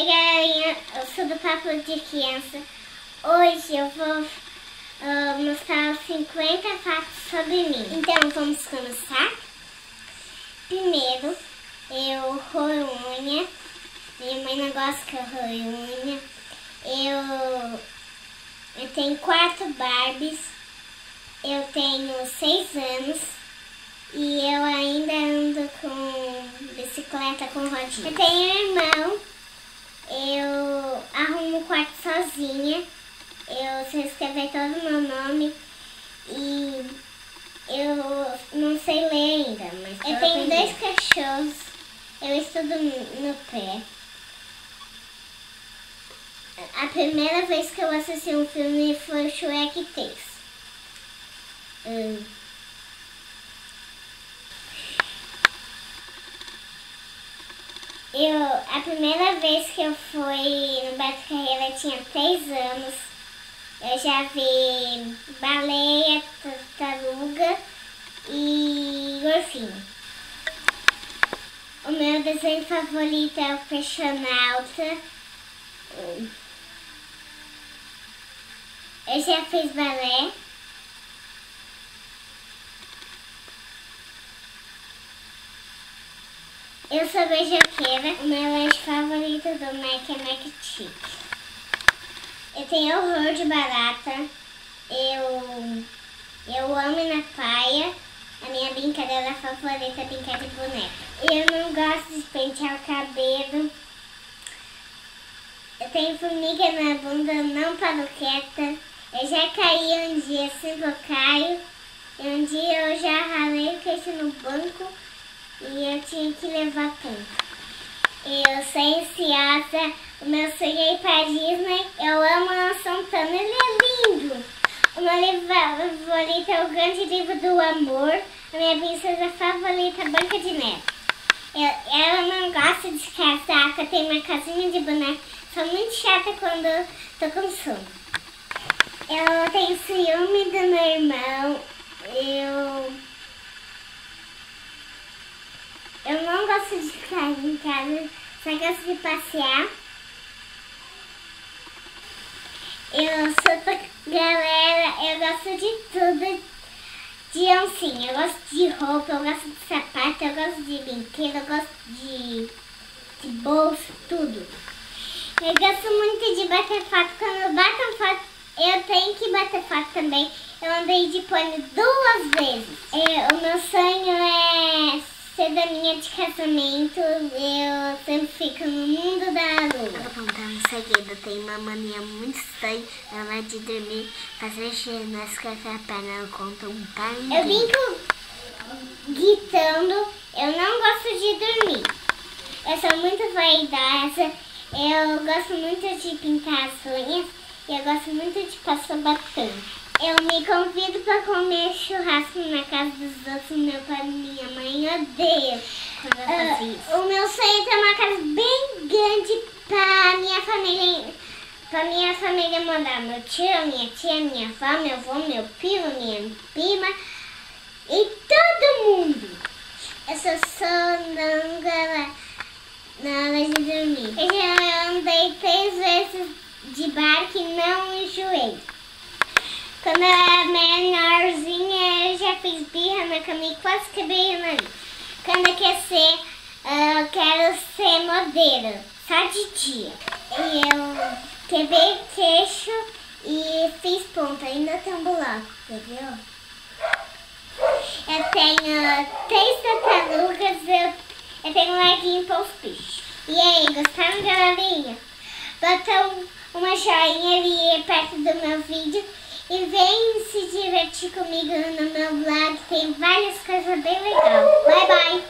Oi galerinha, eu sou do Papo de Criança. Hoje eu vou mostrar os 50 fatos sobre mim. Então vamos começar. Primeiro, eu roio unha. Minha mãe não gosta que eu roio unha. Eu tenho 4 Barbies. Eu tenho 6 anos. E eu ainda ando com bicicleta com rodinha. Eu tenho irmão. Eu arrumo o quarto sozinha. Eu sei escrever todo o meu nome. E eu não sei ler ainda, mas eu tenho 2 cachorros. Eu estudo no pé. A primeira vez que eu assisti um filme foi o Shrek 3. A primeira vez que eu fui no Beto Carreira eu tinha 3 anos. Eu já vi baleia, tartaruga e golfinho. O meu desenho favorito é o Peixonauta. Eu já fiz balé. Eu sou beijoqueira. O meu lanche favorito do Mac é Mac Chick. Eu tenho horror de barata. Eu amo ir na praia. A minha brincadeira favorita é brincar de boneca. Eu não gosto de pentear o cabelo. Eu tenho formiga na bunda, não paro quieta. Eu já caí um dia, sempre eu caio. E um dia eu já ralei o queixo no banco. E eu tinha que levar ponto. Eu sou ansiosa. O meu sonho é ir pra Disney. Eu amo Luan Santana, ele é lindo. O meu livro favorito é o Grande Livro do Amor. A minha princesa favorita é Branca de Neve. Ela não gosta de casaco. Eu tenho uma casinha de boneca. Sou muito chata quando tô com sono. Eu tenho ciúme do meu irmão. Eu não gosto de ficar em casa, só gosto de passear. Eu sou galera, eu gosto de tudo, de oncinha. Eu gosto de roupa, eu gosto de sapato, eu gosto de brinquedo, eu gosto de bolsa, tudo. Eu gosto muito de bater foto. Quando eu bato foto, eu tenho que bater foto também. Eu andei de pônei 2 vezes. O meu sonho é ser daminha de casamento. Eu sempre fico no mundo da lua. Eu vou contar um segredo. Eu tenho uma mania muito estranha. Na hora de dormir, fazer ginástica com a perna. Eu conto um par. Eu brinco gritando. Eu não gosto de dormir. Eu sou muito vaidosa. Eu gosto muito de pintar as unhas. E eu gosto muito de passar batom. Eu me convido para comer churrasco na casa dos outros. Meu pai e minha mãe odeiam quando eu faço isso. O meu sonho é ter uma casa bem grande para minha família morar. Meu tio, minha tia, minha avó, meu avô, meu primo, minha prima e todo mundo. Eu sou sonâmbula na hora de dormir. Eu já andei 3 vezes de barco e não enjoei. Quando eu era menorzinha, eu já fiz birra na cama e quase quebrei o nariz. Quando eu quero ser modelo, só de dia. E eu quebrei o queixo e fiz ponta, ainda tem um buraco, entendeu? Eu tenho 3 tartarugas, eu tenho um laguinho para os peixes. E aí, gostaram, galerinha? Bota uma joinha ali perto do meu vídeo. E vem se divertir comigo no meu blog, tem várias coisas bem legais. Bye, bye!